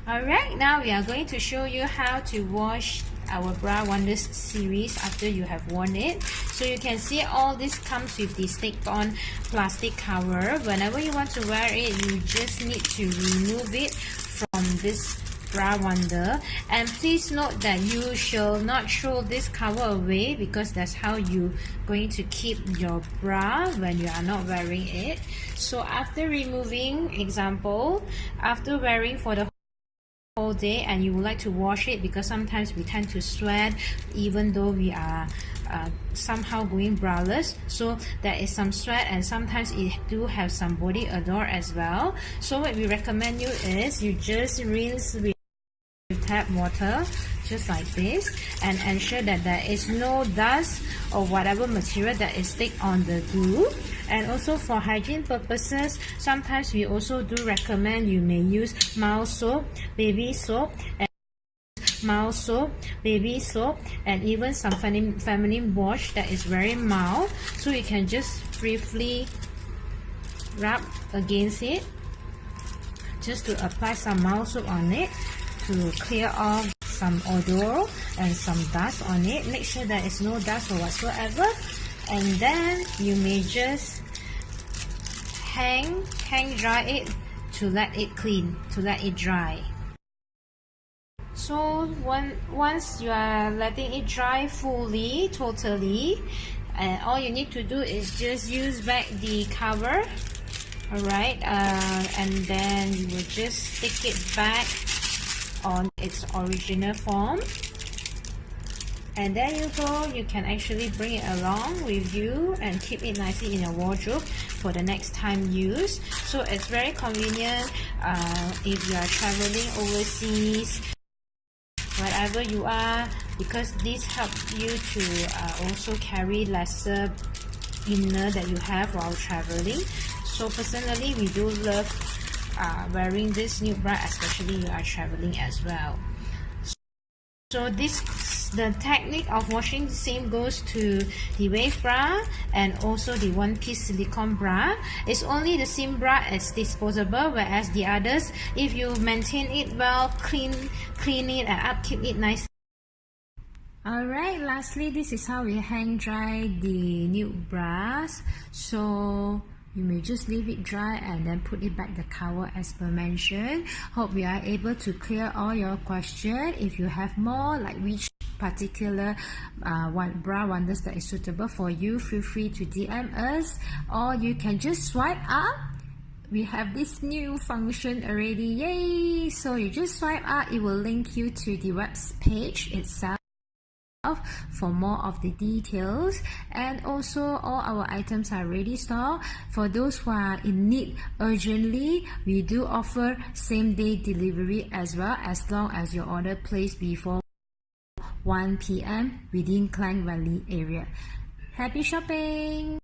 Alright, now we are going to show you how to wash our Bra Wonders series after you have worn it. So you can see all this comes with the stick-on plastic cover. Whenever you want to wear it, you just need to remove it from this Bra Wonder. And please note that you shall not throw this cover away, because that's how you're going to keep your bra when you are not wearing it. So after removing, example, after wearing for the whole day and you would like to wash it, because sometimes we tend to sweat even though we are somehow going braless, so there is some sweat and sometimes it do have some body odor as well. So what we recommend you is you just rinse with tap water just like this, and ensure that there is no dust or whatever material that is stick on the glue. And also for hygiene purposes, sometimes we also do recommend you may use mild soap, baby soap, and mild soap, baby soap, and even some feminine wash that is very mild, so you can just briefly rub against it just to apply some mild soap on it to clear off some odor and some dust on it. Make sure there is no dust or whatsoever, and then you may just hang dry it to let it clean, to let it dry. So once you are letting it dry fully, totally, all you need to do is just use back the cover, alright, and then you will just stick it back on its original form, and there you go. You can actually bring it along with you and keep it nicely in your wardrobe for the next time use. So it's very convenient if you are traveling overseas, wherever you are, because this helps you to also carry lesser inner that you have while traveling. So personally, we do love wearing this new bra, especially you are traveling as well. So the technique of washing the same goes to the wave bra and also the one-piece silicone bra. It's only the seam bra is disposable, whereas the others, if you maintain it well, clean it and upkeep it nicely. Alright, lastly, this is how we hang dry the new bras. So you may just leave it dry and then put it back the cover as per mentioned. Hope we are able to clear all your questions. If you have more, like which particular bra wonders that is suitable for you, feel free to DM us, or you can just swipe up. We have this new function already, yay! So you just swipe up, it will link you to the web page itself for more of the details. And also all our items are ready stocked. For those who are in need urgently, we do offer same day delivery as well, as long as your order placed before 1 PM within Klang Valley area. Happy shopping!